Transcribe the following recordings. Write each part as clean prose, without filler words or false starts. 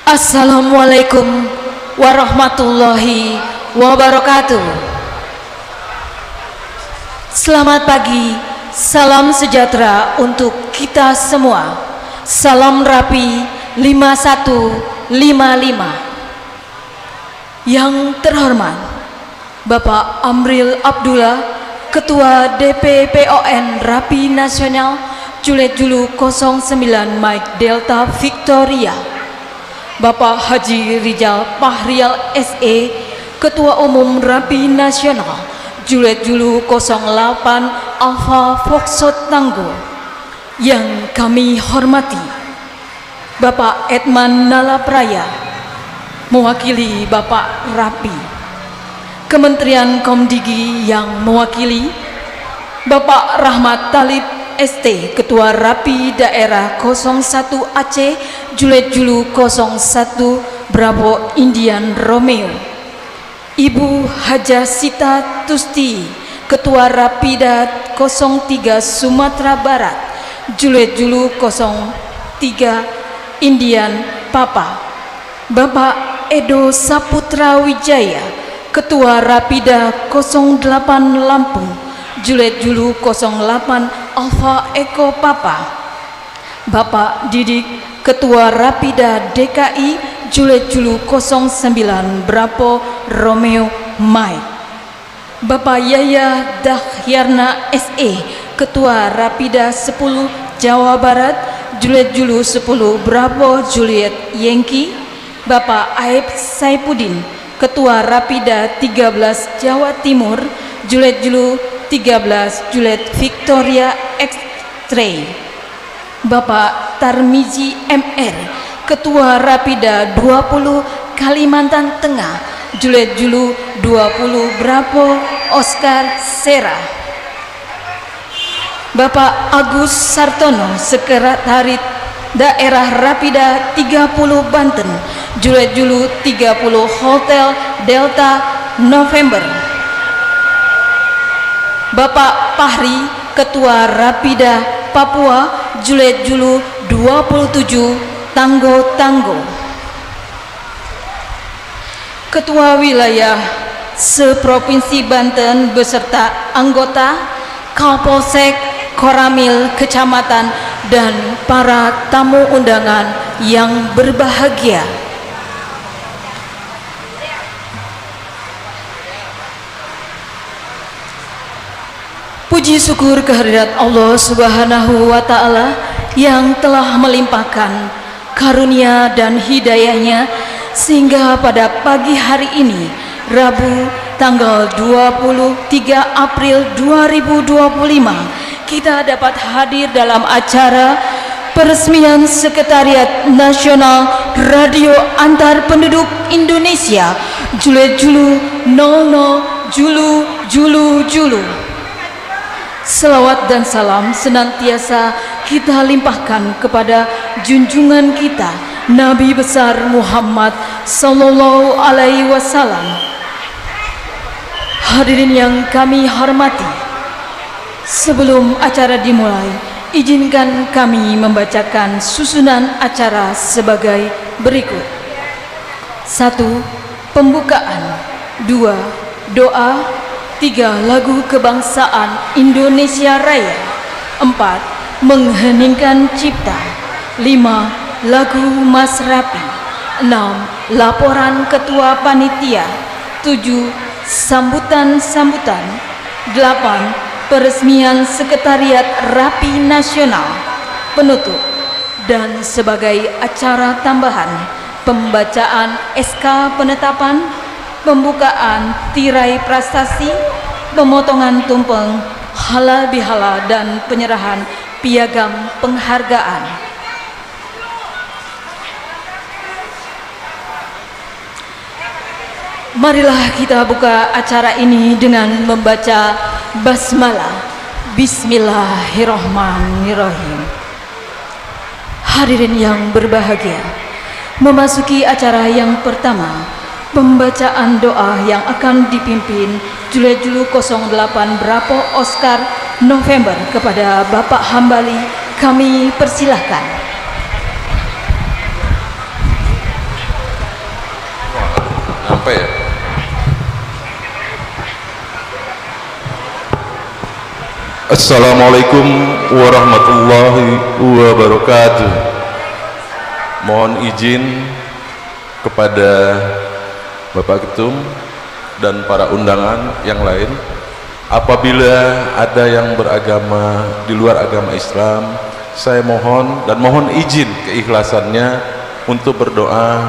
Assalamualaikum warahmatullahi wabarakatuh. Selamat pagi, salam sejahtera untuk kita semua. Salam Rapi 5155. Yang terhormat Bapak Amril Abdullah, Ketua DPPON Rapi Nasional Juliet Julu 09 Mike Delta Victoria. Bapak Haji Rizal Fahrial SE, Ketua Umum Rapi Nasional Juliet Julu 08 Alpha Foxtrot Tango. Yang kami hormati Bapak Edman Nalapraya, mewakili Bapak Rapi. Kementerian Komdigi yang mewakili Bapak Rahmat Talib ST, Ketua Rapi Daerah 01 Aceh Juliet Julu 01 Bravo Indian Romeo. Ibu Haja Sita Tusti, Ketua Rapida 03 Sumatera Barat Juliet Julu 03 Indian Papa. Bapak Edo Saputra Wijaya, Ketua Rapida 08 Lampung Juliet Julu 08 Alpha Eko Papa. Bapak Didik, Ketua Rapida DKI Juliet Julu 09 Bravo Romeo Mike. Bapak Yaya Dahyarna SE, Ketua Rapida 10 Jawa Barat Juliet Julu 10 Bravo Juliet Yankee. Bapak Aib Saipudin, Ketua Rapida 13 Jawa Timur Juliet Julu 13 Juliet Victoria X-Ray. Bapak Tarmizi MR, Ketua Rapida 20 Kalimantan Tengah Juliet Julu 20 Bravo Oscar Sera. Bapak Agus Sartono, Sekretaris Daerah Rapida 30 Banten Juliet Julu 30 Hotel Delta November. Bapak Fahri, Ketua Rapida Papua Juliet Julu 27 Tanggo. Ketua Wilayah Seprovinsi Banten beserta anggota Kapolsek, Koramil, Kecamatan, dan para tamu undangan yang berbahagia. Puji syukur kehadirat Allah Subhanahu wa Ta'ala yang telah melimpahkan karunia dan hidayahnya sehingga pada pagi hari ini, Rabu tanggal 23 April 2025, kita dapat hadir dalam acara peresmian Sekretariat Nasional Radio Antar Penduduk Indonesia Juliet Julu 00 Julu. Selawat dan salam senantiasa kita limpahkan kepada junjungan kita Nabi besar Muhammad Sallallahu Alaihi Wasallam. Hadirin yang kami hormati, sebelum acara dimulai, izinkan kami membacakan susunan acara sebagai berikut. 1. Pembukaan. 2. Doa. 3. Lagu kebangsaan Indonesia Raya. 4. Mengheningkan cipta. 5. Lagu Mas Rapi. 6. Laporan Ketua Panitia. 7. Sambutan. 8. Peresmian Sekretariat Rapi Nasional. Penutup. Dan sebagai acara tambahan, pembacaan SK penetapan, pembukaan tirai prestasi, pemotongan tumpeng, halal bihalal, dan penyerahan piagam penghargaan. Marilah kita buka acara ini dengan membaca basmalah. Bismillahirrahmanirrahim. Hadirin yang berbahagia, memasuki acara yang pertama, pembacaan doa yang akan dipimpin Juliet Julu 08 Bravo Oscar November kepada Bapak Hambali, kami persilahkan. Sampai ya? Assalamualaikum warahmatullahi wabarakatuh. Mohon izin kepada Bapak Ketum dan para undangan yang lain, apabila ada yang beragama di luar agama Islam, saya mohon dan mohon izin keikhlasannya untuk berdoa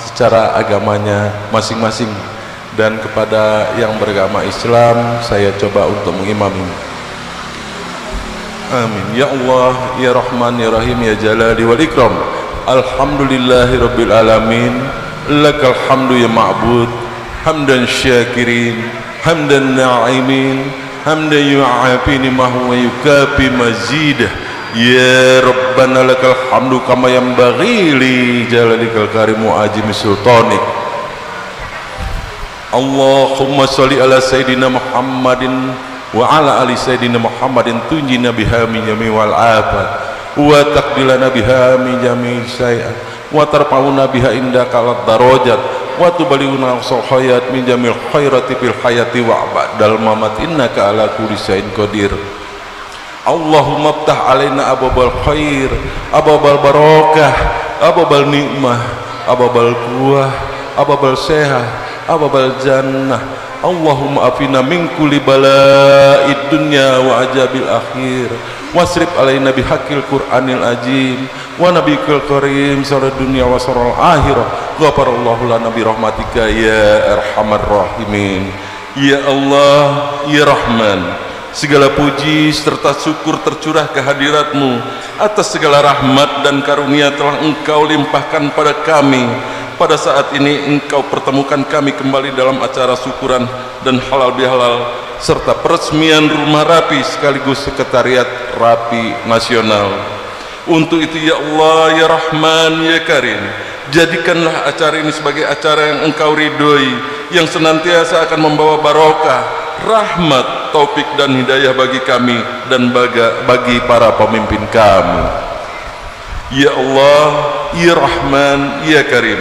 secara agamanya masing-masing, dan kepada yang beragama Islam saya coba untuk mengimami. Amin. Ya Allah, Ya Rahman, Ya Rahim, Ya Jalali wal Ikram. Alhamdulillahi Rabbil Alamin. Lakal hamdu ya ma'bud, hamdan syakirin, hamdan na'imin, hamdan yu'afi nimahu wa yukafi mazidah. Ya Rabbana lakal hamdu kama yanbaghi li jalalikal karim wa ajimi sultanik. Allahumma salli ala Sayyidina Muhammadin wa ala ali Sayyidina Muhammadin tunjina biha min jami wal afat wa taqdilana biha min jami syai'at wa tarfa'una biha indaka lad darajat wa tubalighuna aqsal hayat min jamil khairati fil hayati wa ba'dal mamat innaka ala kulli syai'in qadir. Allahumma iftah alaina abwabal khair, abwabal barakah, abwabal nikmah, abwabal quwwah, abwabal sehat, abwabal jannah. Allahumma afina min kulli bala'id dunya wa ajabil akhir wasrif alaina bihaqqil qur'anil azim wa nabiyil karim sarad dunya wa saral akhirah ghafarallahu lana bi rahmatika ya arhamar rahimin. Ya Allah, Ya Rahman, segala puji serta syukur tercurah kehadiratmu atas segala rahmat dan karunia telah Engkau limpahkan pada kami. Pada saat ini Engkau pertemukan kami kembali dalam acara syukuran dan halal bihalal serta peresmian Rumah Rapi sekaligus sekretariat Rapi Nasional. Untuk itu ya Allah, Ya Rahman, Ya Karim, jadikanlah acara ini sebagai acara yang Engkau ridhoi, yang senantiasa akan membawa barokah, rahmat, taufik dan hidayah bagi kami dan bagi para pemimpin kami. Ya Allah, Ya Rahman, Ya Karim,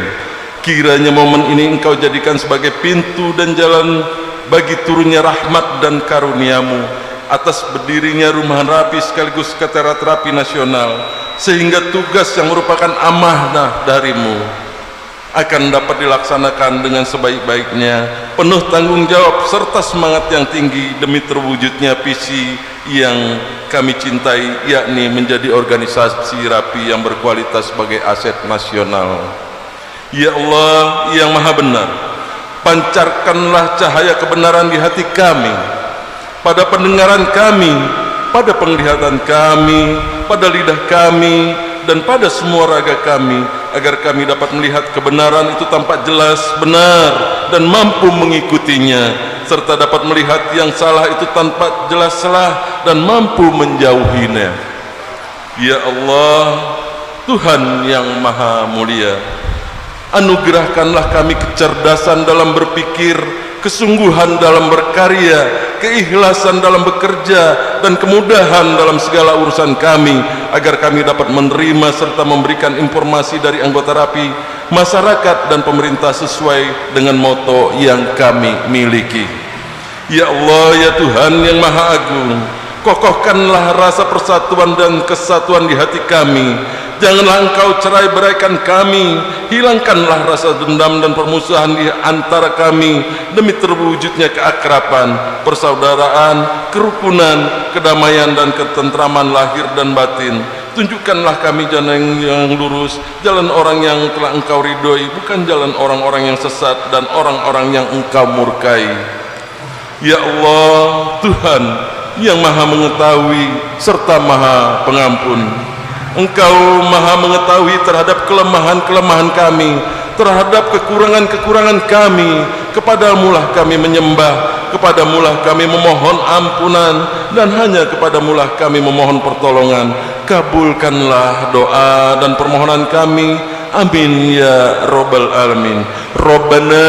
kiranya momen ini Engkau jadikan sebagai pintu dan jalan bagi turunnya rahmat dan karuniamu atas berdirinya Rumah Rapi sekaligus sekretariat Rapi Nasional, sehingga tugas yang merupakan amanah darimu akan dapat dilaksanakan dengan sebaik-baiknya, penuh tanggung jawab serta semangat yang tinggi demi terwujudnya visi yang kami cintai, yakni menjadi organisasi Rapi yang berkualitas sebagai aset nasional. Ya Allah yang Maha Benar, pancarkanlah cahaya kebenaran di hati kami, pada pendengaran kami, pada penglihatan kami, pada lidah kami, dan pada semua raga kami, agar kami dapat melihat kebenaran itu tampak jelas, benar, dan mampu mengikutinya, serta dapat melihat yang salah itu tanpa jelas salah dan mampu menjauhinya. Ya Allah, Tuhan yang Maha Mulia, anugerahkanlah kami kecerdasan dalam berpikir, kesungguhan dalam berkarya, keikhlasan dalam bekerja, dan kemudahan dalam segala urusan kami, agar kami dapat menerima serta memberikan informasi dari anggota Rapi, masyarakat, dan pemerintah sesuai dengan moto yang kami miliki. Ya Allah, Ya Tuhan yang Maha Agung, kokohkanlah rasa persatuan dan kesatuan di hati kami. Janganlah Engkau cerai beraikan kami, hilangkanlah rasa dendam dan permusuhan di antara kami demi terwujudnya keakraban, persaudaraan, kerukunan, kedamaian dan ketentraman lahir dan batin. Tunjukkanlah kami jalan yang lurus, jalan orang yang telah Engkau ridhoi, bukan jalan orang-orang yang sesat dan orang-orang yang Engkau murkai. Ya Allah, Tuhan yang Maha Mengetahui serta Maha Pengampun, Engkau Maha mengetahui terhadap kelemahan-kelemahan kami, terhadap kekurangan-kekurangan kami. Kepadamulah kami menyembah, kepadamulah kami memohon ampunan, dan hanya kepadamulah kami memohon pertolongan. Kabulkanlah doa dan permohonan kami. Amin ya Rabbal Alamin. Rabbana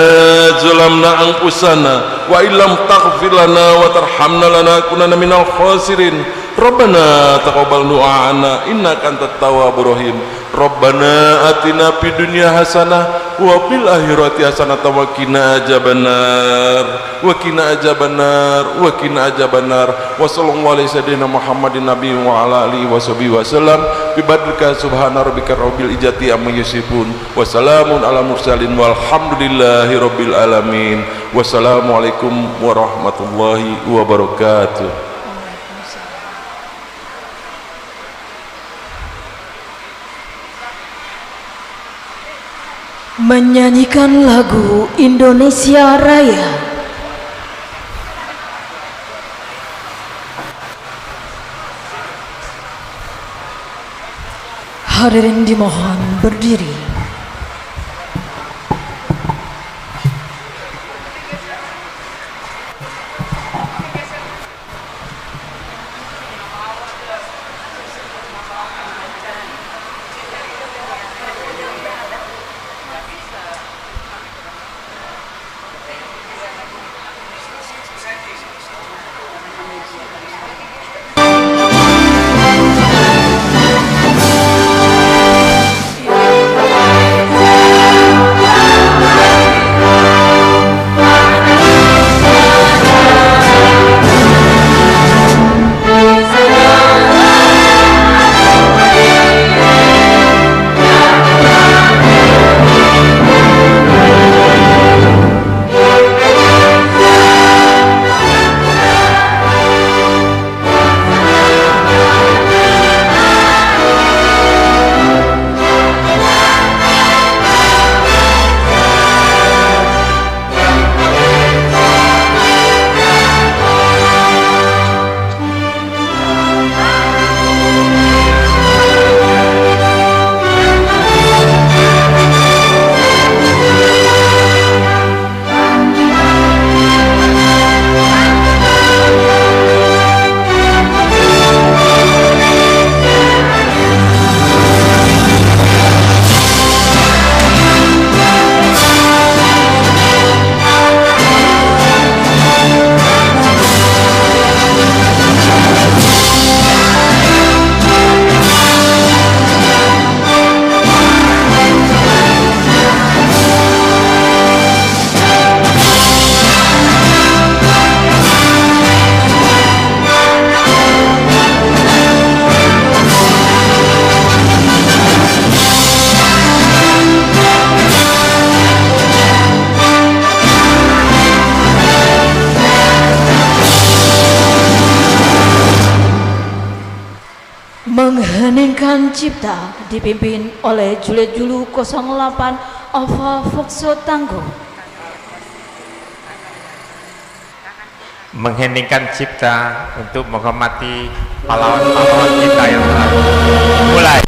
zalamna anfusana wa illam taghfir lana wa tarhamna lanakunanna minal khasirin. Rabbana taqabbal du'ana innaka antat tawwabur rahim. Rabbana atina fid dunya hasanah wa fil akhirati hasanah wa qina adzabannar wa qina adzabannar wa qina adzabannar. Wa sallallahu alaihi sayyidina Muhammadin nabi wa ala alihi washabihi wasallam bi badrika subhana rabbika rabbil izzati amma yasifun wa salamun ala mursalin walhamdulillahi rabbil alamin. Wassalamualaikum warahmatullahi wabarakatuh. Menyanyikan lagu Indonesia Raya. Hadirin dimohon berdiri. Mengheningkan cipta dipimpin oleh Juliet Julu 08 Alfa Foxo Tango. Mengheningkan cipta untuk menghormati pahlawan-pahlawan kita yang telah mulai.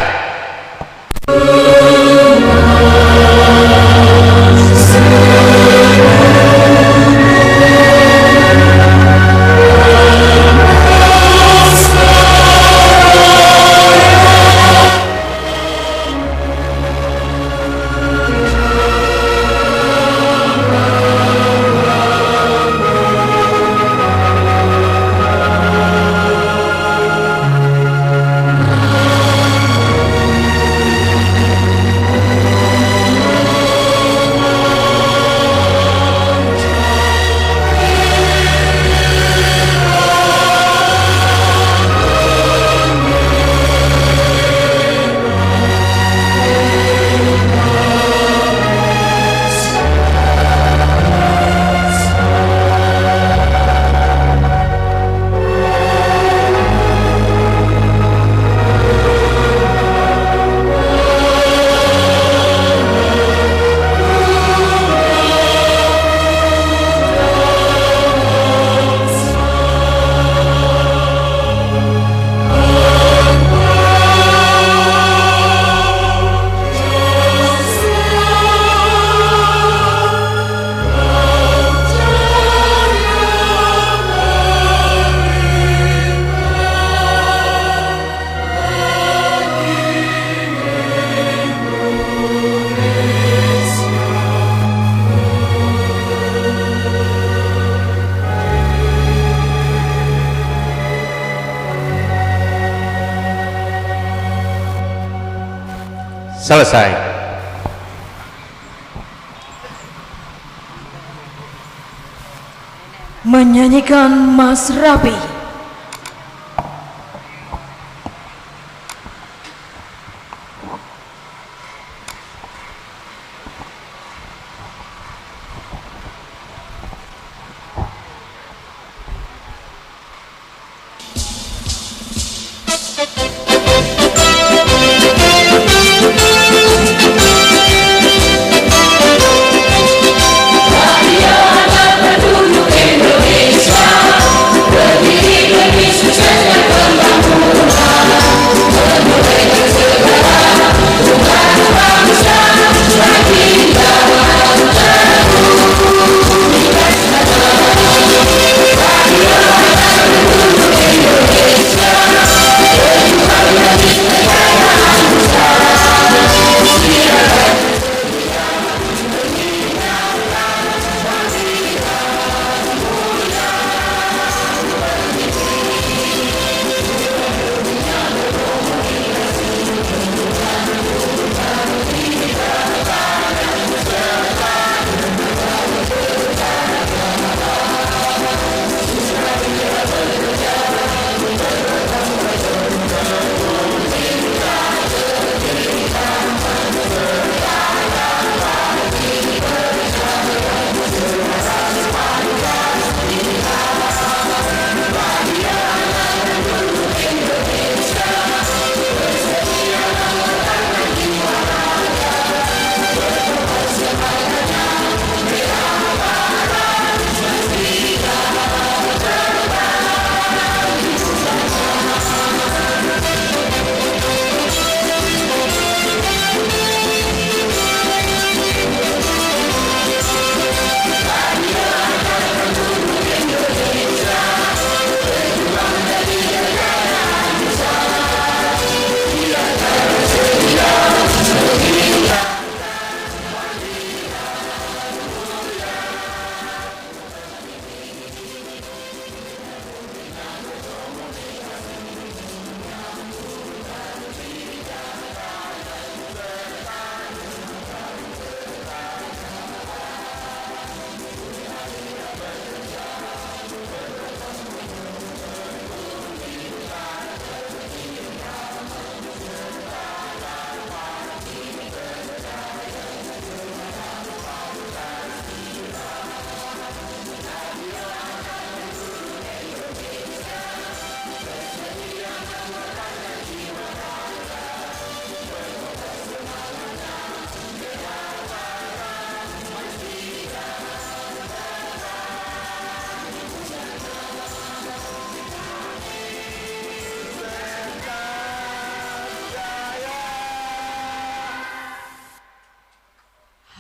Selesai. Menyanyikan Mas Rabi.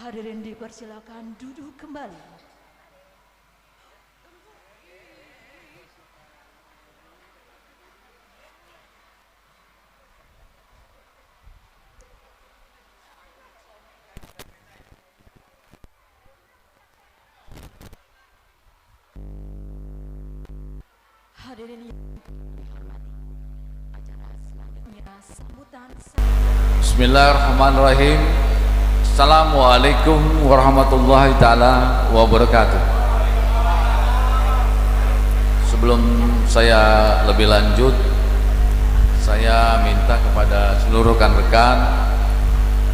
Hadirin dipersilakan duduk kembali. Hadirin yang dihormati, acara selanjutnya sambutan. Bismillahirrahmanirrahim. Assalamualaikum warahmatullahi ta'ala wabarakatuh. Sebelum saya lebih lanjut, saya minta kepada seluruh rekan-rekan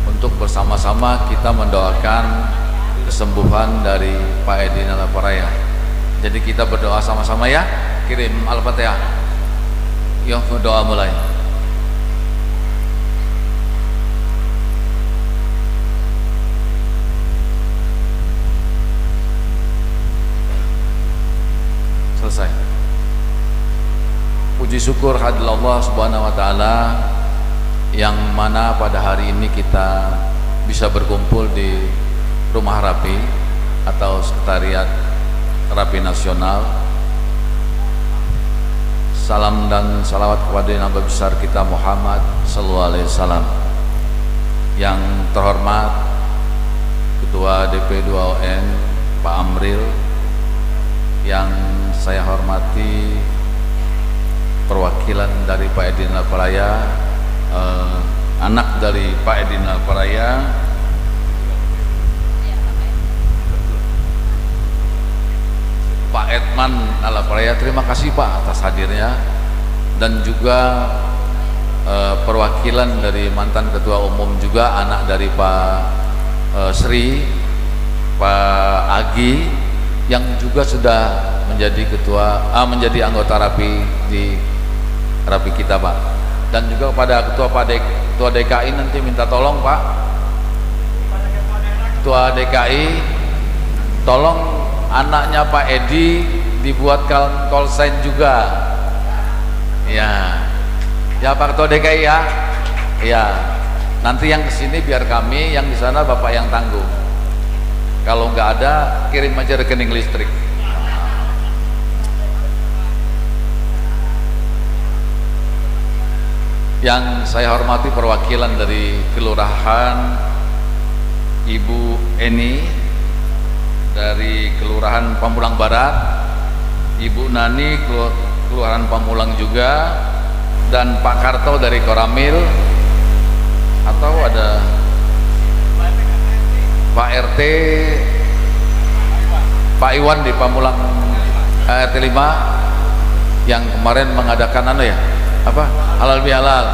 untuk bersama-sama kita mendoakan kesembuhan dari Pak Edi Nalaparaya. Jadi kita berdoa sama-sama ya. Kirim Al-Fatihah. Yuk doa mulai. Selesai. Puji syukur hadirat Allah Subhanahu wa taala yang mana pada hari ini kita bisa berkumpul di Rumah Rapi atau Sekretariat Rapi Nasional. Salam dan salawat kepada Nabi besar kita Muhammad sallallahu alaihi wasallam. Yang terhormat Ketua DP2ON Pak Amril, yang saya hormati perwakilan dari Pak Edi Nalaparaya, anak dari Pak Edin Alparaya, Pak Edman Alparaya, terima kasih Pak atas hadirnya, dan juga perwakilan dari mantan ketua umum juga, anak dari Pak Sri, Pak Agi, yang juga sudah menjadi menjadi anggota Rapi di Rapi kita Pak, dan juga pada ketua DKI nanti minta tolong Pak, ketua DKI tolong anaknya Pak Edi dibuatkan call sign juga ya, ya Pak Ketua DKI ya, ya nanti yang kesini biar kami, yang di sana Bapak yang tanggung, kalau nggak ada kirim aja rekening listrik. Yang saya hormati perwakilan dari Kelurahan, Ibu Eni dari Kelurahan Pamulang Barat, Ibu Nani Kelurahan Pamulang juga, dan Pak Karto dari Koramil, atau ada Pak RT, Pak Iwan di Pamulang RT 5 yang kemarin mengadakan halal bihalal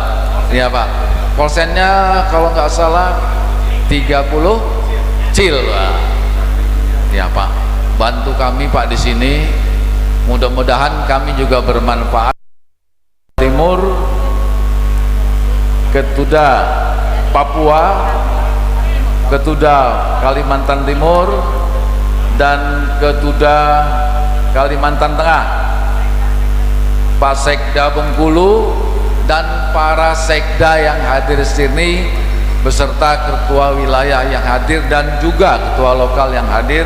ya Pak. Polsennya kalau nggak salah 30 cil Pak. Ya Pak, bantu kami Pak di sini. Mudah-mudahan kami juga bermanfaat. Timur, Ketuda Papua, Ketuda Kalimantan Timur, dan Ketuda Kalimantan Tengah, Pak Sekda Bengkulu, dan para sekda yang hadir sini beserta ketua wilayah yang hadir dan juga ketua lokal yang hadir,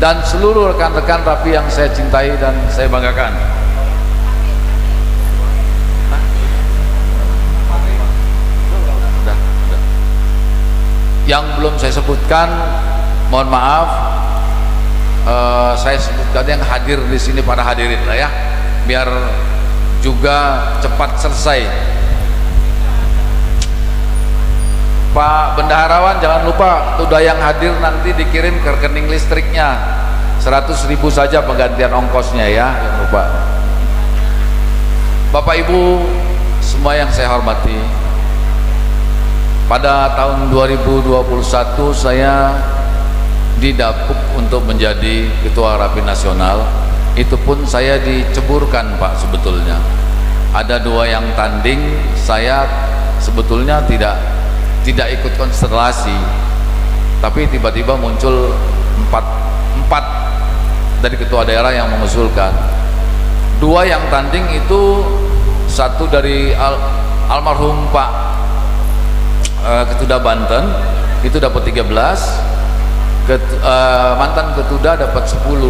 dan seluruh rekan-rekan Rapi yang saya cintai dan saya banggakan. Yang belum saya sebutkan, mohon maaf, saya sebutkan yang hadir di sini, para hadirin lah ya, biar juga cepat selesai. Pak Bendaharawan jangan lupa, sudah yang hadir nanti dikirim ke rekening listriknya 100.000 saja penggantian ongkosnya ya, jangan lupa. Bapak Ibu semua yang saya hormati, pada tahun 2021 saya didapuk untuk menjadi ketua Rapi Nasional. Itu pun saya diceburkan Pak, sebetulnya ada 2 yang tanding, saya sebetulnya tidak ikut konstelasi, tapi tiba-tiba muncul empat dari ketua daerah yang mengusulkan. 2 yang tanding itu, satu dari almarhum Pak Ketuda Banten itu dapat 13, mantan Ketuda dapat 10,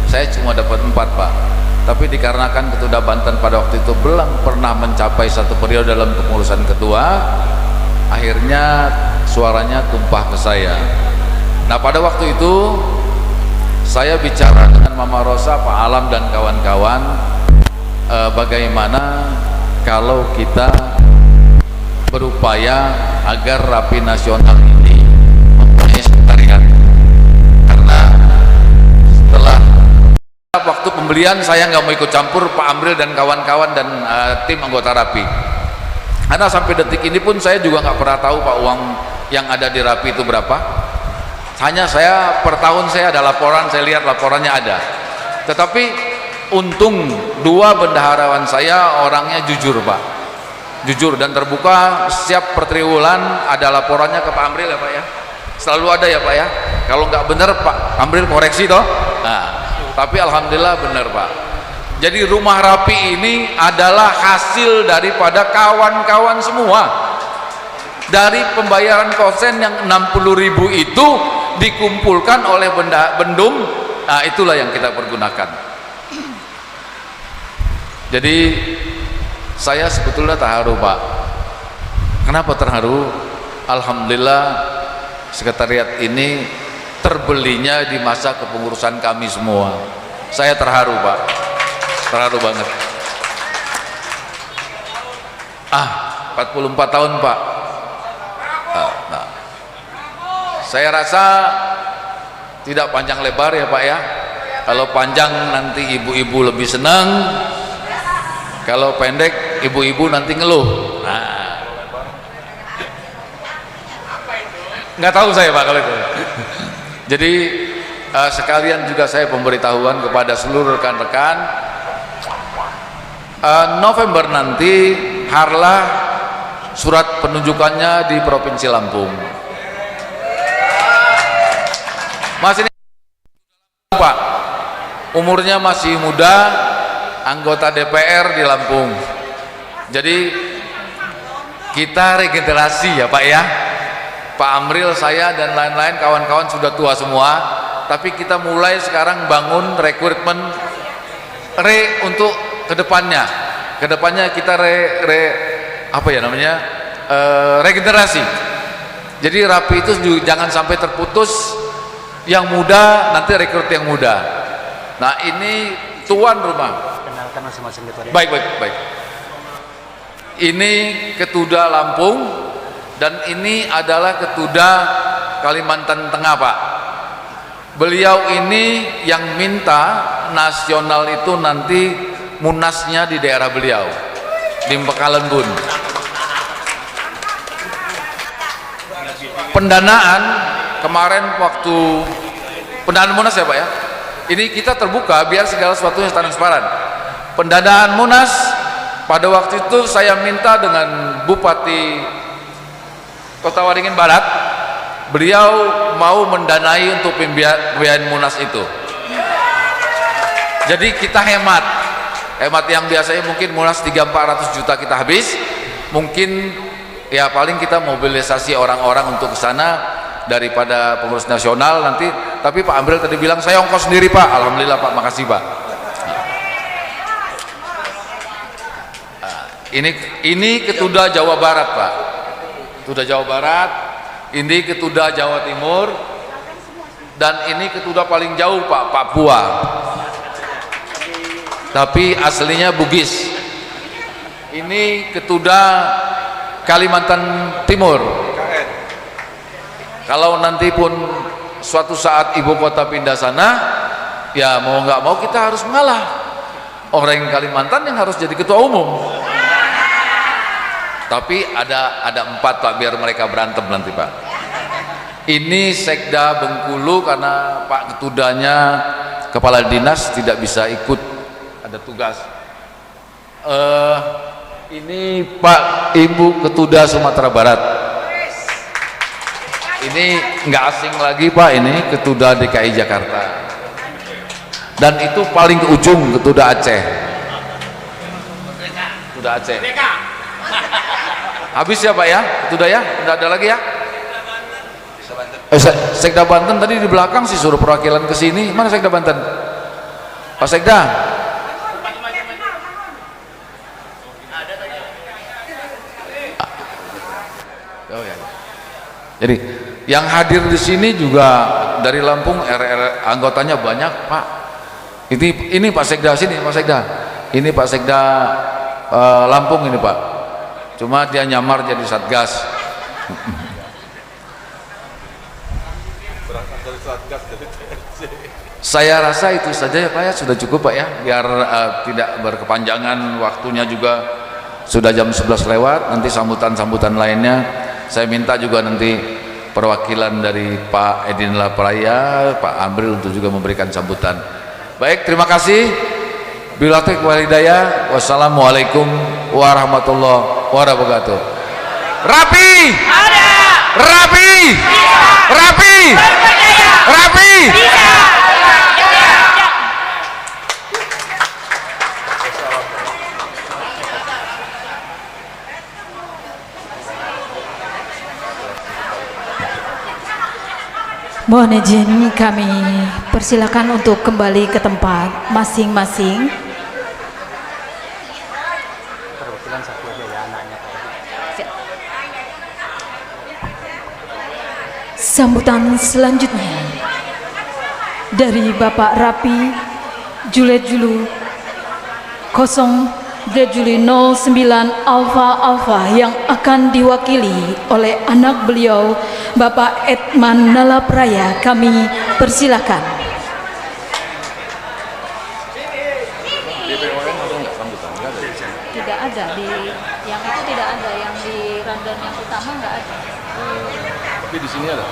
saya cuma dapat 4 Pak. Tapi dikarenakan Ketuda Banten pada waktu itu belum pernah mencapai 1 periode dalam kepengurusan ketua, akhirnya suaranya tumpah ke saya. Nah pada waktu itu saya bicara dengan Mama Rosa, Pak Alam dan kawan-kawan, bagaimana kalau kita berupaya agar Rapi Nasional ini mempunyai sekretariat, karena setelah waktu pembelian saya nggak mau ikut campur Pak Amril dan kawan-kawan dan tim anggota Rapi. Karena sampai detik ini pun saya juga nggak pernah tahu Pak uang yang ada di Rapi itu berapa. Hanya saya per tahun saya ada laporan, saya lihat laporannya ada. Tetapi untung 2 bendaharawan saya orangnya jujur Pak, jujur dan terbuka. Setiap per triwulan ada laporannya ke Pak Amril ya Pak ya, selalu ada ya Pak ya. Kalau nggak benar Pak Amril koreksi toh. Nah, tapi alhamdulillah benar Pak. Jadi rumah Rapi ini adalah hasil daripada kawan-kawan semua. Dari pembayaran kosen yang 60.000 itu dikumpulkan oleh Bendum, nah itulah yang kita pergunakan. Jadi saya sebetulnya terharu Pak. Kenapa terharu? Alhamdulillah sekretariat ini terbelinya di masa kepengurusan kami semua. Saya terharu Pak, terharu banget. 44 tahun Pak Saya rasa tidak panjang lebar ya Pak ya. Kalau panjang nanti ibu-ibu lebih senang, kalau pendek ibu-ibu nanti ngeluh. Nah, nggak tahu saya Pak kalau itu. Jadi sekalian juga saya pemberitahuan kepada seluruh rekan-rekan, November nanti Harlah surat penunjukannya di Provinsi Lampung. Mas ini Pak, umurnya masih muda, anggota DPR di Lampung. Jadi kita regenerasi ya Pak ya. Pak Amril, saya dan lain-lain kawan-kawan sudah tua semua, tapi kita mulai sekarang bangun rekrutmen untuk kedepannya. Kedepannya kita regenerasi. Jadi Rapi itu jangan sampai terputus. Yang muda nanti rekrut yang muda. Nah ini tuan rumah. Kenalkan masing-masing ketua. Baik. Ini Ketuda Lampung dan ini adalah Ketuda Kalimantan Tengah Pak. Beliau ini yang minta nasional itu nanti munasnya di daerah beliau di Bekalan Bun. Pendanaan kemarin waktu pendanaan Munas ya Pak ya, ini kita terbuka biar segala sesuatunya transparan. Pendanaan Munas pada waktu itu saya minta dengan Bupati Kota Waringin Barat, beliau mau mendanai untuk pembiayaan Munas itu. Jadi kita hemat yang biasanya mungkin Munas 300-400 juta kita habis, mungkin ya paling kita mobilisasi orang-orang untuk ke sana daripada pengurus nasional nanti. Tapi Pak Amril tadi bilang saya ongkos sendiri Pak. Alhamdulillah Pak, makasih Pak. Ini Ketuda Jawa Barat Pak. Ketuda Jawa Barat, ini Ketuda Jawa Timur, dan ini Ketuda paling jauh Pak, Papua. Tapi aslinya Bugis. Ini Ketuda Kalimantan Timur. Kalau nanti pun suatu saat ibu kota pindah sana, ya mau nggak mau kita harus mengalah. Orang yang Kalimantan yang harus jadi ketua umum. Tapi ada 4 Pak, biar mereka berantem nanti Pak. Ini Sekda Bengkulu karena Pak Ketudanya kepala dinas tidak bisa ikut, ada tugas. Ini Pak Ibu Ketuda Sumatera Barat. Ini nggak asing lagi Pak, ini Ketuda DKI Jakarta. Dan itu paling ke ujung Ketuda Aceh. Ketuda Aceh. Habis ya Pak ya, Ketuda ya, nggak ada lagi ya. Sekda Banten tadi di belakang sih suruh perwakilan ke sini. Mana Sekda Banten? Pak Sekda. Oh ya. Jadi yang hadir di sini juga dari Lampung, anggotanya banyak Pak. Ini Pak Sekda sini, Pak Sekda. Ini Pak Sekda Lampung ini Pak. Cuma dia nyamar jadi Satgas. Saya rasa itu saja ya Pak ya, sudah cukup Pak ya, biar tidak berkepanjangan waktunya juga sudah jam 11 lewat. Nanti sambutan-sambutan lainnya saya minta juga nanti perwakilan dari Pak Edin Lapraya, Pak Amril untuk juga memberikan sambutan. Baik, terima kasih. Bila taufiq wal hidayah. Wassalamualaikum warahmatullahi wabarakatuh. Rapi! Ada! Rapi! Bisa! Rapi! Berpercaya! Rapi! Bisa! Mohon izin kami persilakan untuk kembali ke tempat masing-masing. Perwakilan satu aja ya anaknya Pak. Sambutan selanjutnya dari Bapak Rapi Juliet Julu 0 Juli 09 Alfa Alfa yang akan diwakili oleh anak beliau Bapak Edman Nalapraya kami persilakan. Tidak ada di yang itu, tidak ada yang di rundown yang utama, nggak ada. Tapi di sini ada.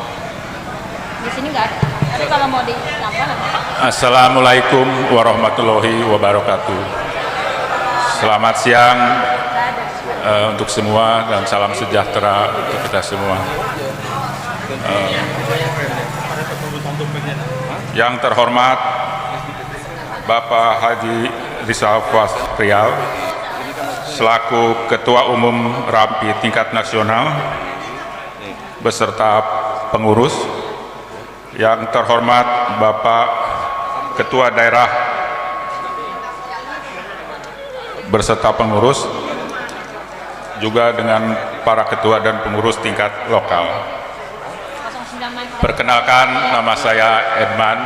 Di sini nggak ada. Tapi kalau mau ditambah ada. Assalamualaikum warahmatullahi wabarakatuh. Selamat siang untuk semua dan salam sejahtera untuk kita semua. Yang terhormat Bapak Haji Rizal Rial selaku Ketua Umum RAPI tingkat nasional beserta pengurus, yang terhormat Bapak Ketua Daerah beserta pengurus, juga dengan para ketua dan pengurus tingkat lokal. Perkenalkan, nama saya Edman.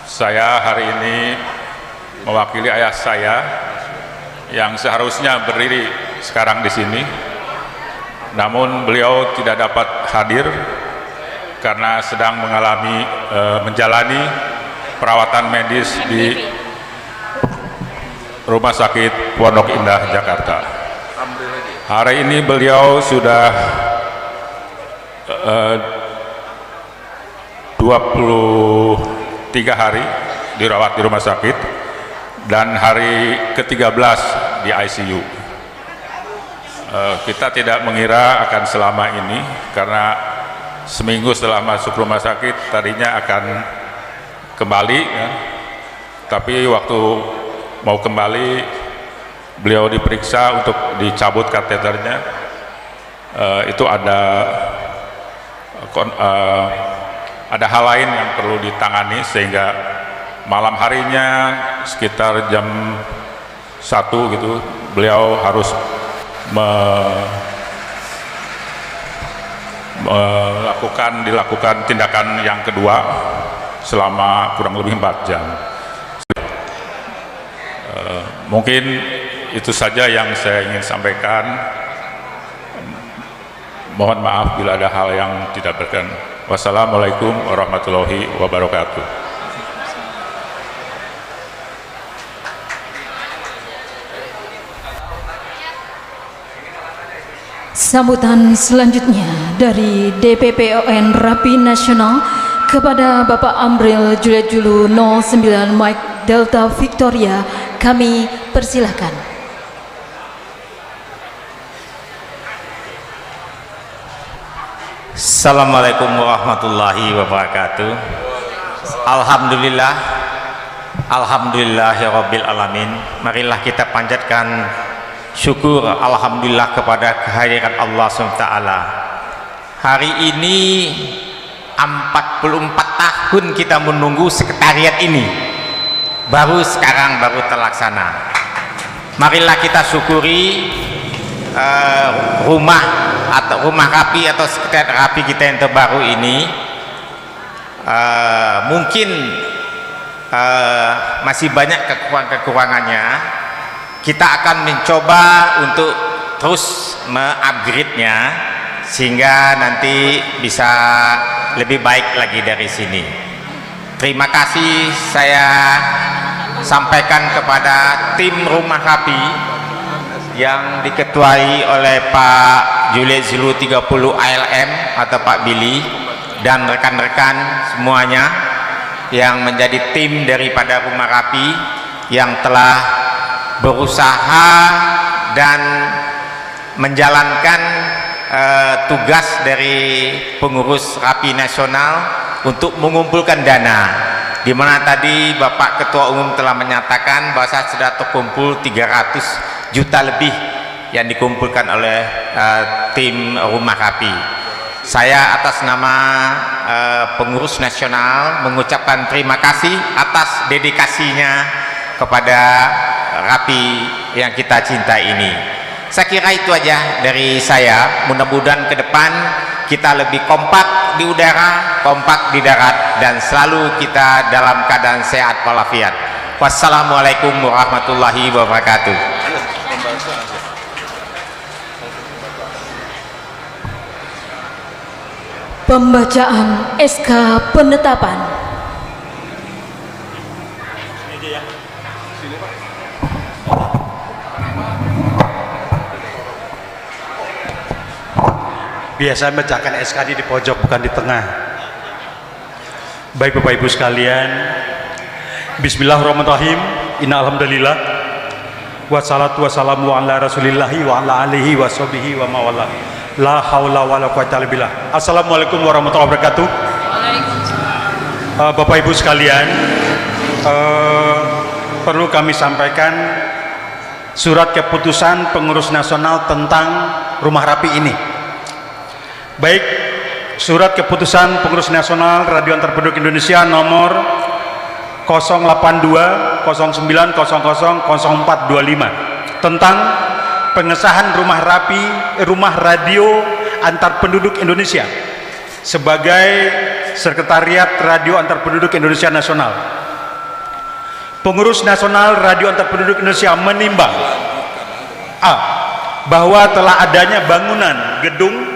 Saya hari ini mewakili ayah saya yang seharusnya berdiri sekarang di sini, namun beliau tidak dapat hadir karena sedang menjalani perawatan medis di Rumah Sakit Pondok Indah, Jakarta. Hari ini beliau sudah 23 hari dirawat di rumah sakit dan hari ke-13 di ICU. Kita tidak mengira akan selama ini, karena seminggu setelah masuk rumah sakit tadinya akan kembali ya. Tapi waktu mau kembali beliau diperiksa untuk dicabut kateternya, itu ada hal lain yang perlu ditangani, sehingga malam harinya sekitar jam 1 gitu beliau harus dilakukan tindakan yang kedua selama kurang lebih 4 jam. Mungkin itu saja yang saya ingin sampaikan. Mohon maaf bila ada hal yang tidak berkenan. Wassalamualaikum warahmatullahi wabarakatuh. Sambutan selanjutnya dari DPPON RAPI Nasional kepada Bapak Amril Juliet Julu 09 Mike Delta Victoria kami persilahkan. Assalamualaikum warahmatullahi wabarakatuh. Alhamdulillah, alhamdulillahirabbil alamin. Marilah kita panjatkan syukur alhamdulillah kepada kehadiran Allah SWT. Hari ini 44 tahun kita menunggu sekretariat ini, baru sekarang terlaksana. Marilah kita syukuri rumah RAPI atau sekretariat RAPI kita yang terbaru ini. Mungkin masih banyak kekurangannya. Kita akan mencoba untuk terus mengupgrade-nya sehingga nanti bisa lebih baik lagi dari sini. Terima kasih saya sampaikan kepada tim Rumah RAPI yang diketuai oleh Pak Juliet Zulu 30 ALM atau Pak Billy dan rekan-rekan semuanya yang menjadi tim daripada Rumah RAPI yang telah berusaha dan menjalankan tugas dari pengurus RAPI nasional untuk mengumpulkan dana, di mana tadi Bapak Ketua Umum telah menyatakan bahwa sudah terkumpul 300 juta lebih yang dikumpulkan oleh tim Rumah RAPI. Saya atas nama pengurus nasional mengucapkan terima kasih atas dedikasinya kepada RAPI yang kita cintai ini. Saya kira itu aja dari saya. Mudah-mudahan ke depan kita lebih kompak di udara, kompak di darat, dan selalu kita dalam keadaan sehat walafiat. Wassalamualaikum warahmatullahi wabarakatuh. Pembacaan SK penetapan. Biasa membacakan SK di pojok, bukan di tengah. Baik Bapak Ibu sekalian, Bismillahirrahmanirrahim. Inna alhamdulillah wassalatu wassalamu ala rasulillahi wa ala alihi wa sahbihi wa mawala. La haula wa la quwata illa billah. Assalamualaikum warahmatullahi wabarakatuh. Bapak Ibu sekalian, perlu kami sampaikan surat keputusan pengurus nasional tentang rumah rapi ini. Baik, surat keputusan pengurus nasional Radio Antar Penduduk Indonesia nomor 08209000425 tentang pengesahan rumah radio antar penduduk Indonesia sebagai Sekretariat Radio Antar Penduduk Indonesia Nasional. Pengurus Nasional Radio Antar Penduduk Indonesia menimbang A. Bahwa telah adanya bangunan gedung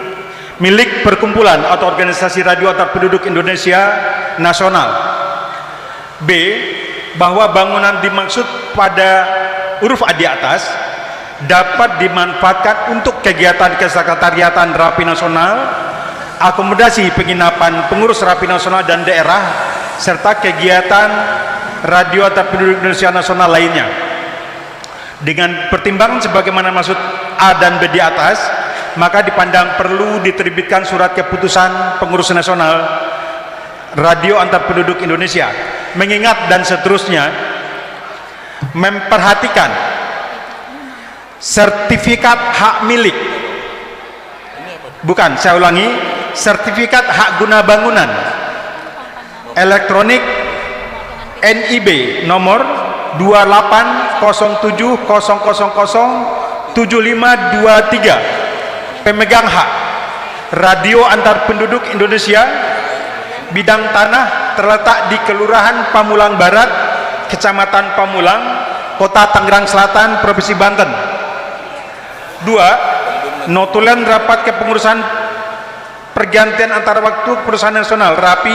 milik perkumpulan atau organisasi radio antar penduduk Indonesia Nasional. B. Bahwa bangunan dimaksud pada huruf A di atas dapat dimanfaatkan untuk kegiatan kesekretariatan Rapi Nasional, akomodasi penginapan pengurus Rapi Nasional dan daerah, serta kegiatan radio antar penduduk Indonesia Nasional lainnya. Dengan pertimbangan sebagaimana maksud A dan B di atas, maka dipandang perlu diterbitkan surat keputusan pengurus nasional Radio Antar Penduduk Indonesia, mengingat dan seterusnya memperhatikan sertifikat hak milik, bukan, saya ulangi, sertifikat hak guna bangunan elektronik NIB nomor 280700007523 pemegang hak Radio Antar Penduduk Indonesia bidang tanah terletak di Kelurahan Pamulang Barat, Kecamatan Pamulang, Kota Tangerang Selatan, Provinsi Banten. 2. Notulen rapat kepengurusan pergantian antar waktu perusahaan nasional Rapi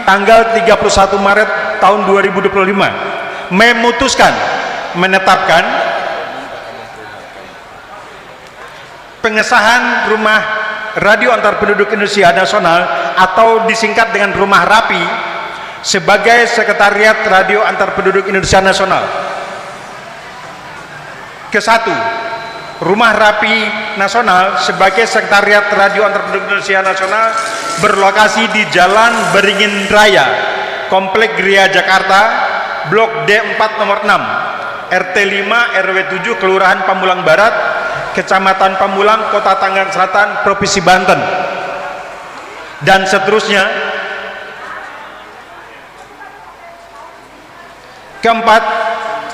tanggal 31 Maret tahun 2025 memutuskan menetapkan pengesahan rumah radio antar penduduk Indonesia Nasional atau disingkat dengan Rumah Rapi sebagai Sekretariat Radio Antar Penduduk Indonesia Nasional. Ke-1, Rumah Rapi Nasional sebagai Sekretariat Radio Antar Penduduk Indonesia Nasional berlokasi di Jalan Beringin Raya, Komplek Gria Jakarta, Blok D4 nomor 6, RT 5 RW 7, Kelurahan Pamulang Barat, Kecamatan Pamulang, Kota Tangerang Selatan, Provinsi Banten, dan seterusnya. Keempat,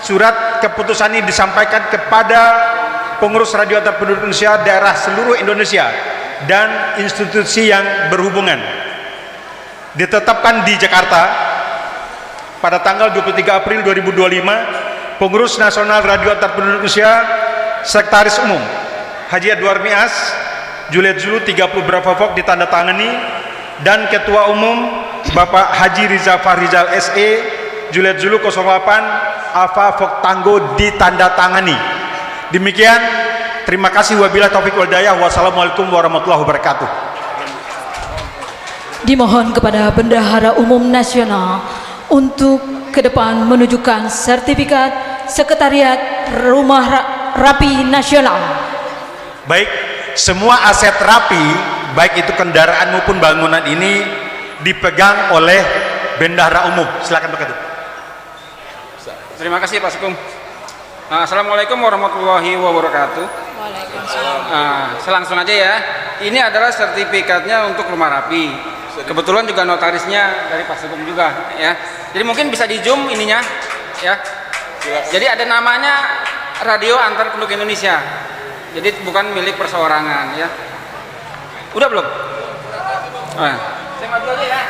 surat keputusan ini disampaikan kepada pengurus radio antar penduduk Indonesia daerah seluruh Indonesia dan institusi yang berhubungan. Ditetapkan di Jakarta pada tanggal 23 April 2025, pengurus nasional radio antar penduduk Indonesia Sekretaris Umum Haji Edward Mias Juliet Zulu 30 Bravo ditandatangani, dan Ketua Umum Bapak Haji Riza Fahrizal SE Juliet Zulu 08 Alfa Fok Tango ditandatangani. Demikian, terima kasih, wabillahi taufiq wal hidayah. Wassalamualaikum warahmatullahi wabarakatuh. Dimohon kepada Bendahara Umum Nasional untuk ke depan menunjukkan sertifikat Sekretariat Rumah Rapi Nasional. Baik, semua aset Rapi, baik itu kendaraan maupun bangunan ini dipegang oleh Bendahara Umum. Silakan Pak Ketua. Terima kasih Pak Sukum. Assalamualaikum warahmatullahi wabarakatuh. Waalaikumsalam. Selangsung aja ya. Ini adalah sertifikatnya untuk Rumah Rapi. Kebetulan juga notarisnya dari Pak Sukum juga ya. Jadi mungkin bisa di zoom ininya ya. Jadi ada namanya Radio Antar Penduduk Indonesia. Jadi bukan milik perseorangan ya. Udah belum? Saya maju aja ya.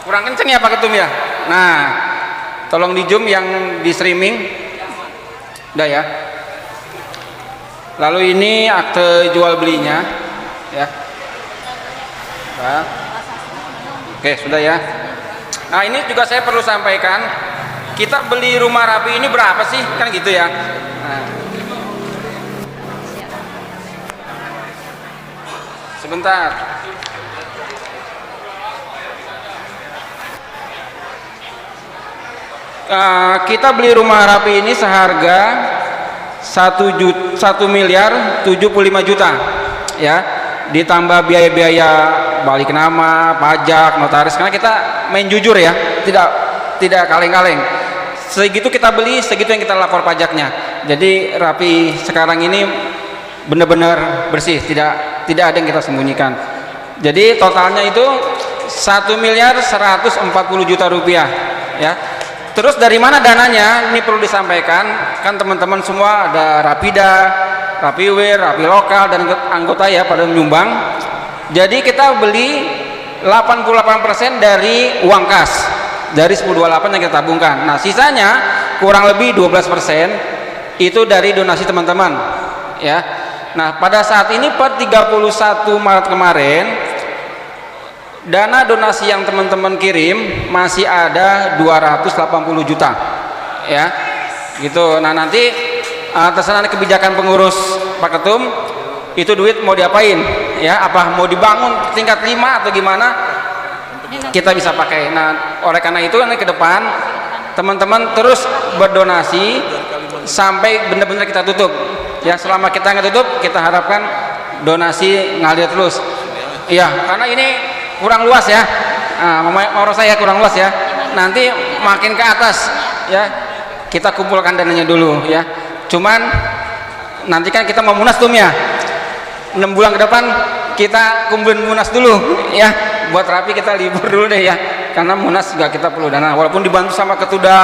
Kurang kenceng ya Pak Ketum ya. Nah, tolong di zoom yang di streaming. Udah ya. Lalu ini akte jual belinya, ya. Nah. Oke, sudah ya. Nah, ini juga saya perlu sampaikan, kita beli rumah rapi ini berapa sih? Kan gitu ya. Nah. Sebentar. Kita beli rumah rapi ini seharga 1 miliar 75 juta, ya, ditambah biaya-biaya balik nama, pajak, notaris, karena kita main jujur ya, tidak kaleng-kaleng. Segitu kita beli, segitu yang kita lapor pajaknya. Jadi rapi sekarang ini benar-benar bersih, tidak ada yang kita sembunyikan. Jadi totalnya itu 1 miliar 140 juta rupiah, ya. Terus dari mana dananya? Ini perlu disampaikan, kan teman-teman semua ada Rapida, Rapiwir, Rapi Lokal dan anggota ya pada menyumbang. Jadi kita beli 88% dari uang kas, dari 1028 yang kita tabungkan. Nah, sisanya kurang lebih 12% itu dari donasi teman-teman, ya. Nah, pada saat ini per 31 Maret kemarin, dana donasi yang teman-teman kirim masih ada 280 juta, ya, gitu. Nah, nanti terserah kebijakan pengurus Pak Ketum, itu duit mau diapain, ya, apa mau dibangun tingkat 5 atau gimana, kita bisa pakai. Nah, oleh karena itu nanti ke depan teman-teman terus berdonasi sampai benar-benar kita tutup, ya. Selama kita nggak tutup, kita harapkan donasi ngalir terus, iya, karena ini kurang luas ya. Menurut saya kurang luas ya. Nanti makin ke atas ya kita kumpulkan dananya dulu ya. Cuman nanti kan kita mau munas tuh ya. 6 bulan ke depan kita kumpulin munas dulu ya. Buat rapi kita libur dulu deh ya. Karena munas juga kita perlu dana. Walaupun dibantu sama ketuda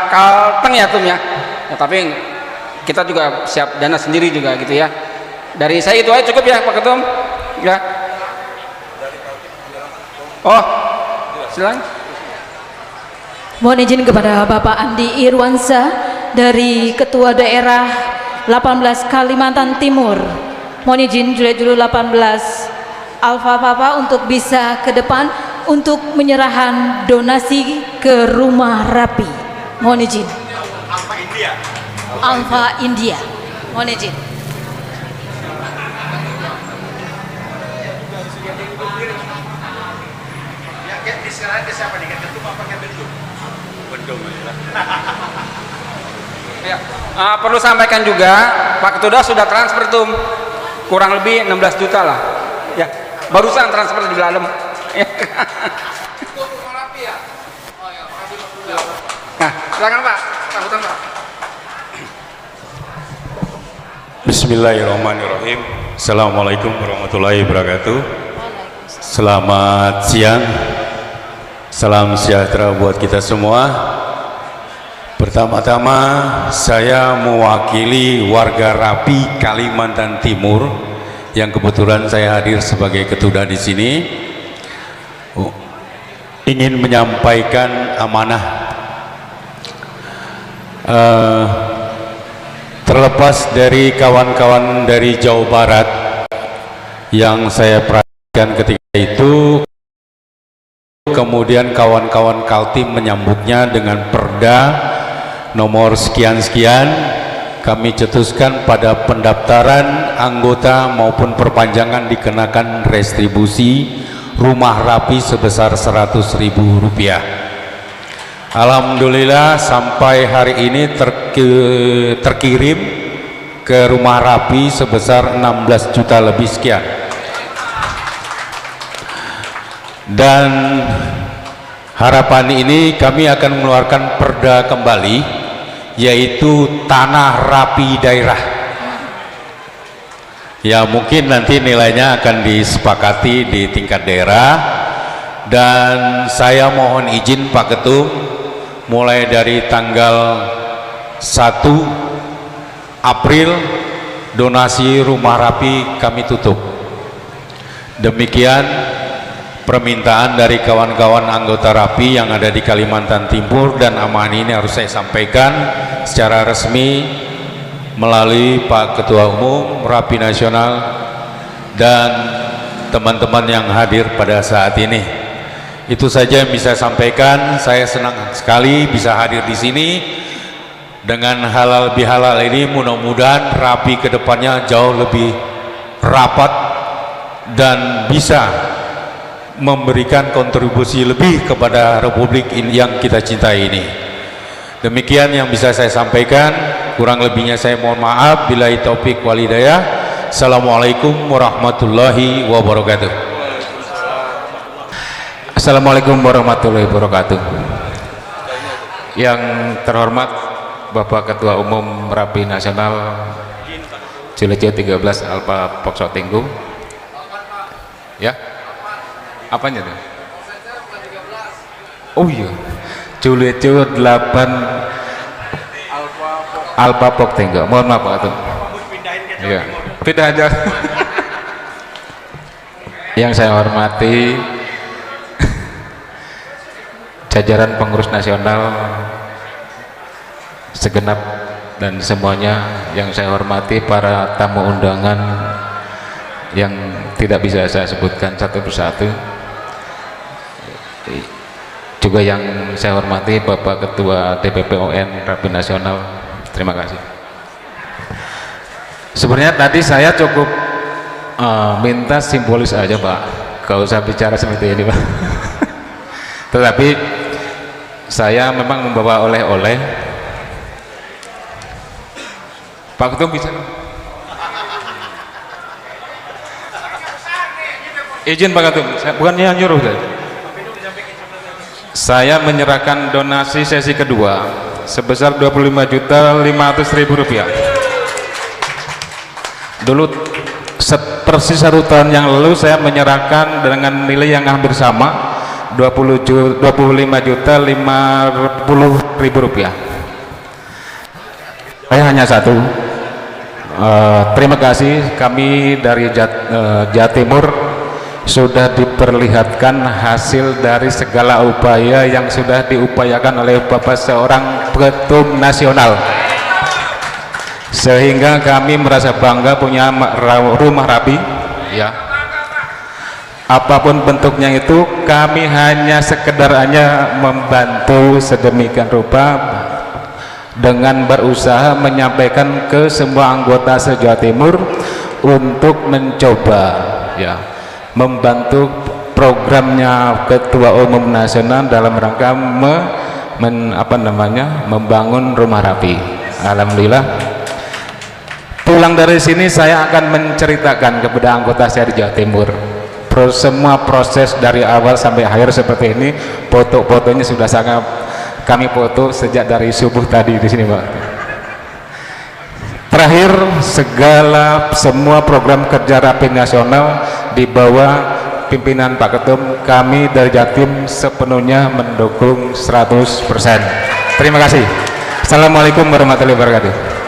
Kalteng ya Tum ya. Ya tapi kita juga siap dana sendiri juga gitu ya. Dari saya itu aja cukup ya Pak Ketum. Ya. Oh, silakan. Mohon izin kepada Bapak Andi Irwansyah dari Ketua Daerah 18 Kalimantan Timur. Mohon izin Julai 18 Alfa Papa untuk bisa ke depan untuk menyerahkan donasi ke rumah rapi. Mohon izin. Alfa India. Alfa India. Mohon izin. Ya, perlu sampaikan juga Pak Ketua sudah transfer tuh kurang lebih 16 juta lah ya, barusan transfer di dalam ya. Nah, silakan Pak, sambutan Pak. Bismillahirrahmanirrahim. Assalamualaikum warahmatullahi wabarakatuh. Selamat siang, salam sejahtera buat kita semua. Pertama-tama saya mewakili warga Rapi Kalimantan Timur yang kebetulan saya hadir sebagai ketua di sini, ingin menyampaikan amanah. Terlepas dari kawan-kawan dari Jawa Barat yang saya perhatikan ketika itu, kemudian kawan-kawan Kaltim menyambutnya dengan perda nomor sekian-sekian, kami cetuskan pada pendaftaran anggota maupun perpanjangan dikenakan restribusi rumah rapi sebesar Rp100.000. Alhamdulillah sampai hari ini terkirim ke rumah rapi sebesar 16 juta lebih sekian. Dan harapan ini kami akan mengeluarkan perda kembali, yaitu tanah rapi daerah. Ya mungkin nanti nilainya akan disepakati di tingkat daerah. Dan saya mohon izin Pak Ketum, mulai dari tanggal 1 April donasi rumah rapi kami tutup. Demikian permintaan dari kawan-kawan anggota rapi yang ada di Kalimantan Timur, dan amanah ini harus saya sampaikan secara resmi melalui Pak Ketua Umum Rapi Nasional dan teman-teman yang hadir pada saat ini. Itu saja yang bisa saya sampaikan. Saya senang sekali bisa hadir di sini. Dengan halal bihalal ini mudah-mudahan Rapi kedepannya jauh lebih rapat dan bisa memberikan kontribusi lebih kepada Republik yang kita cintai ini. Demikian yang bisa saya sampaikan, kurang lebihnya saya mohon maaf. Billahi taufik wal hidayah. Assalamualaikum warahmatullahi wabarakatuh. Assalamualaikum warahmatullahi wabarakatuh. Yang terhormat Bapak Ketua Umum Rapi Nasional Cilecu 13 Alpha Pokso Tenggu. Ya, apanya tuh? Oh iya, Cilecu 8 Alpha Pok Tenggu. Mohon maaf Pak Ketua. Iya, pindah aja. Yang saya hormati jajaran pengurus nasional segenap dan semuanya, yang saya hormati para tamu undangan yang tidak bisa saya sebutkan satu persatu, juga yang saya hormati Bapak Ketua DPP ON Rapi Nasional. Terima kasih. Sebenarnya tadi saya cukup minta simbolis aja Pak, gak usah bicara seperti ini Pak. Tetapi saya memang membawa oleh-oleh. Pak Ketum bisa izin Pak Ketum, bukannya nyuruh tadi. Saya menyerahkan donasi sesi kedua sebesar Rp25.500.000. Dulu persis 1 tahun yang lalu saya menyerahkan dengan nilai yang hampir sama, Rp25.050.000. Saya hanya satu. Terima kasih, kami dari Jawa Timur sudah diperlihatkan hasil dari segala upaya yang sudah diupayakan oleh Bapak seorang Ketum Nasional, sehingga kami merasa bangga punya rumah Rapi. Ya, apapun bentuknya itu, kami hanya sekedar membantu sedemikian rupa dengan berusaha menyampaikan ke semua anggota se-Jawa Timur untuk mencoba ya membantu programnya Ketua Umum Nasional dalam rangka membangun rumah Rapi. Alhamdulillah, pulang dari sini saya akan menceritakan kepada anggota saya di Jawa Timur semua proses dari awal sampai akhir seperti ini. Foto-fotonya sudah sangat kami foto sejak dari subuh tadi di sini Pak. Terakhir, semua program kerja Rapi Nasional di bawah pimpinan Pak Ketum, kami dari Jatim sepenuhnya mendukung 100%. Terima kasih. Assalamualaikum warahmatullahi wabarakatuh.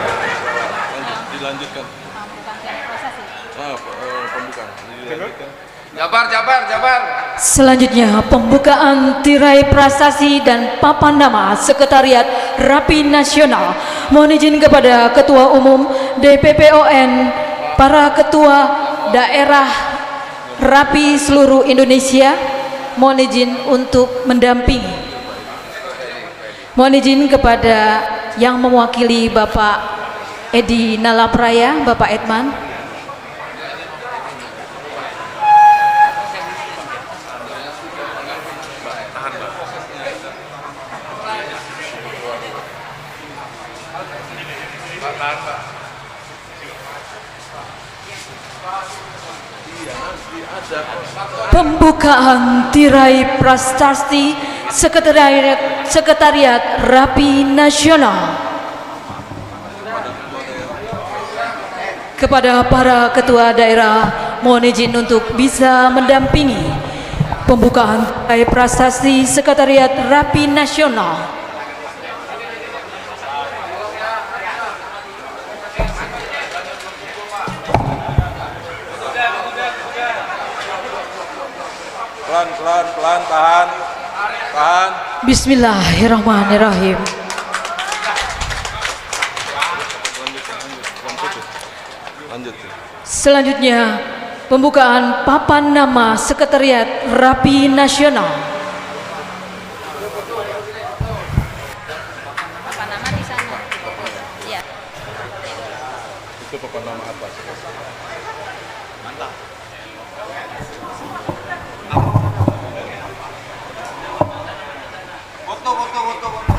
Jabar. Selanjutnya pembukaan tirai prasasti dan papan nama Sekretariat Rapi Nasional. Mohon izin kepada Ketua Umum DPPON, para ketua daerah Rapi seluruh Indonesia, mohon izin untuk mendampingi. Mohon izin kepada yang mewakili Bapak Edi Nalapraya, Bapak Edman. Pembukaan tirai prasasti Sekretariat Rapi Nasional. Kepada para ketua daerah, mohon izin untuk bisa mendampingi pembukaan tirai prasasti Sekretariat Rapi Nasional. Pelan, tahan. Bismillahirrahmanirrahim. Selanjutnya, pembukaan papan nama Sekretariat Rapi Nasional. Papan nama di sana. Ya. Itu papan nama atas. Mantap. Foto.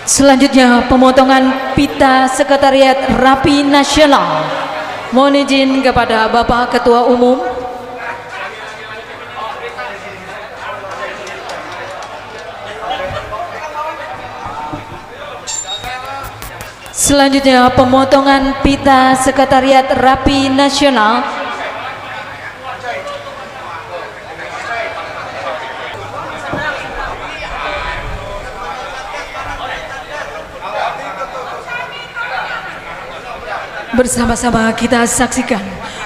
Selanjutnya, pemotongan pita Sekretariat Rapi Nasional. Mohon izin kepada Bapak Ketua Umum. Selanjutnya, pemotongan pita Sekretariat Rapi Nasional. Bersama-sama kita saksikan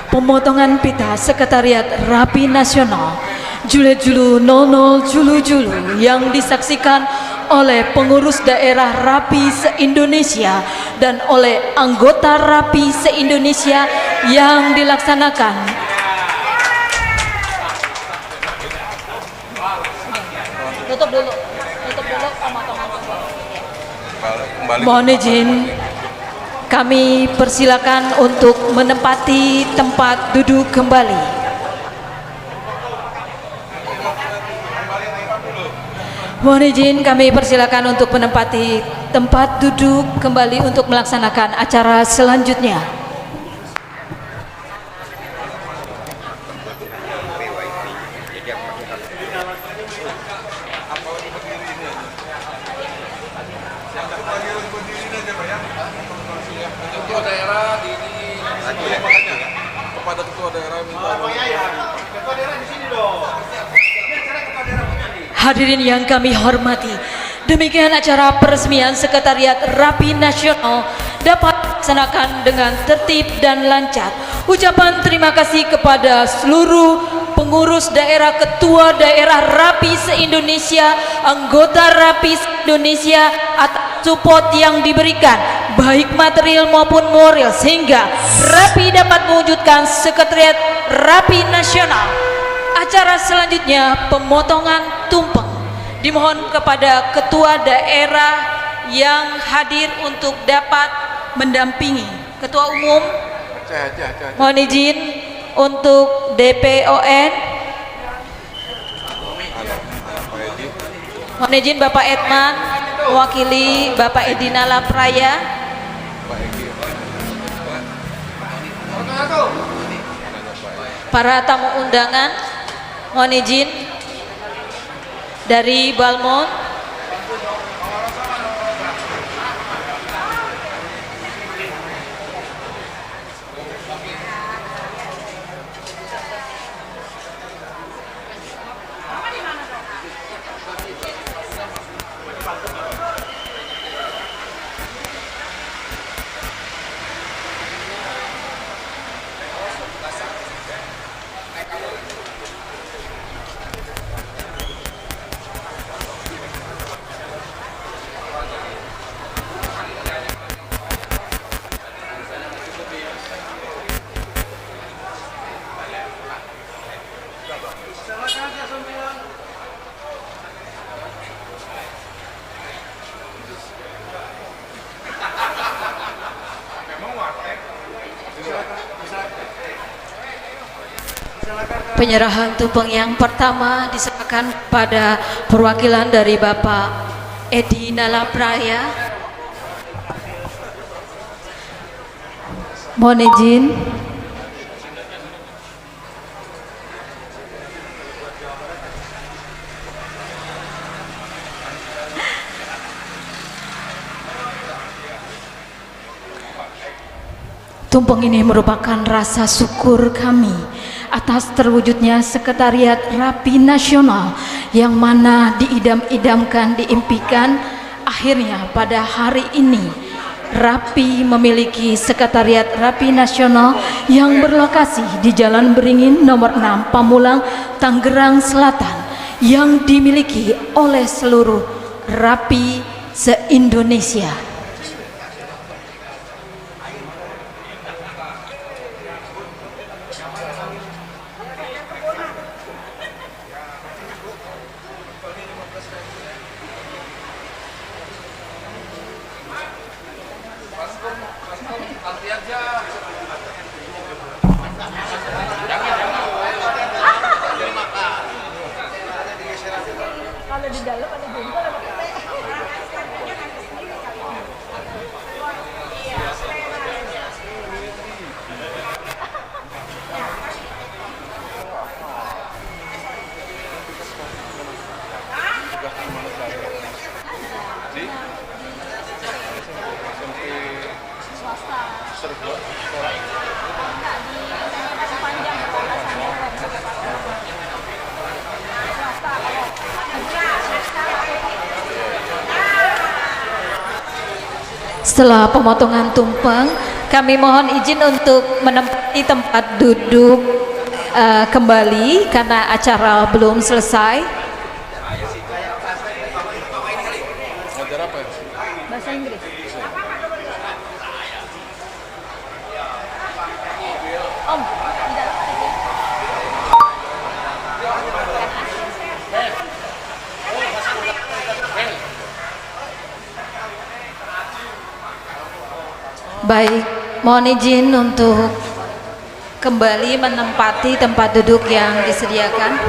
pemotongan pita Sekretariat Rapi Nasional Julu 00 Julu yang disaksikan oleh pengurus daerah Rapi se-Indonesia dan oleh anggota Rapi se-Indonesia yang dilaksanakan tutup dulu pemotongan. Mohon izin, kami persilakan untuk menempati tempat duduk kembali. Mohon izin, kami persilakan untuk menempati tempat duduk kembali untuk melaksanakan acara selanjutnya. Kepada ketua daerah minta Hadirin yang kami hormati, demikian acara peresmian Sekretariat Rapi Nasional dapat dilaksanakan dengan tertib dan lancar. Ucapan terima kasih kepada seluruh pengurus daerah, ketua daerah Rapi se-Indonesia, anggota Rapi se-Indonesia atas support yang diberikan baik material maupun moral sehingga Rapi dapat mewujudkan Sekretariat Rapi Nasional. Acara selanjutnya pemotongan tumpeng. Dimohon kepada ketua daerah yang hadir untuk dapat mendampingi. Ketua umum, mohon izin untuk DPON. Mohon izin Bapak Edman mewakili Bapak Edina Lapraya. Para tamu undangan, mohon izin dari Balmond. Penyerahan tumpeng yang pertama diserahkan pada perwakilan dari Bapak Edi Nalapraya. Mohon izin. Tumpeng ini merupakan rasa syukur kami atas terwujudnya Sekretariat Rapi Nasional yang mana diidam-idamkan, diimpikan. Akhirnya pada hari ini Rapi memiliki Sekretariat Rapi Nasional yang berlokasi di Jalan Beringin nomor 6 Pamulang, Tangerang Selatan, yang dimiliki oleh seluruh Rapi se-Indonesia. Setelah pemotongan tumpeng, kami mohon izin untuk menempati tempat duduk kembali karena acara belum selesai. Bahasa Inggris. Om, di dalam ada dia. Baik, mohon izin untuk kembali menempati tempat duduk yang disediakan.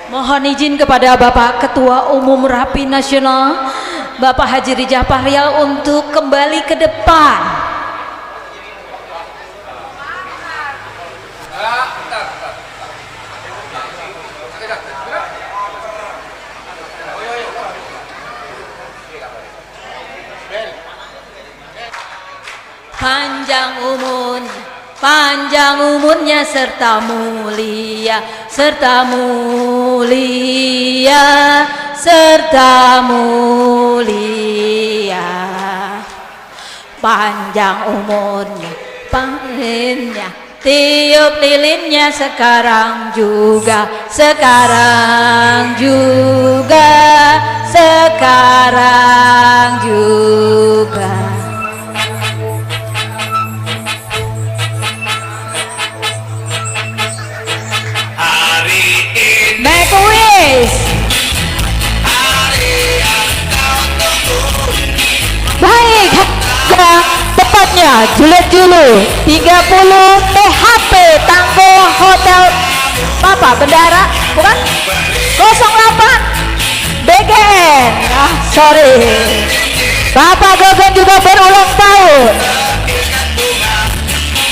Mohon izin kepada Bapak Ketua Umum Rapi Nasional, Bapak Haji Rijah Fahrial, untuk kembali ke depan. Panjang umurnya serta mulia, serta mulia, serta mulia. Panjang umurnya, panjangnya, tiup lilinnya sekarang juga, sekarang juga, sekarang juga. Make a wish. Baik, tepatnya Julid Julu 30 THP Tangguh Hotel Bapak Bendara, bukan? 08 BGN. Sorry. Bapak Gogen juga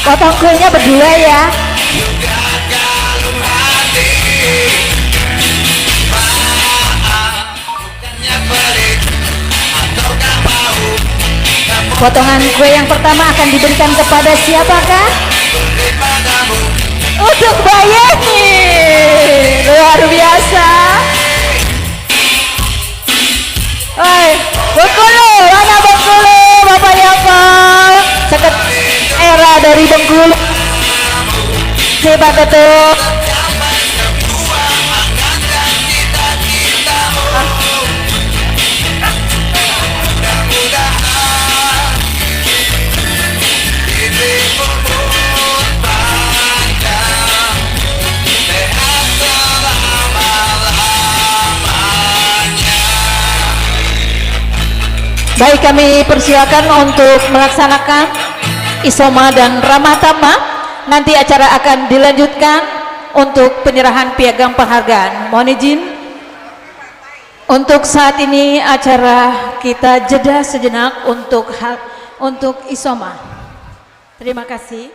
Potong kuenya berdua ya. Potongan kue yang pertama akan diberikan kepada siapakah? Untuk Mbak Yeni. Luar biasa. Oi, Bengkulu, mana Bengkulu, Bapak Yoko? Seket era dari Bengkulu. Hebat betul. Baik, kami persilakan untuk melaksanakan Isoma dan Ramatama. Nanti acara akan dilanjutkan untuk penyerahan piagam penghargaan. Mohon izin, untuk saat ini acara kita jeda sejenak untuk Isoma. Terima kasih.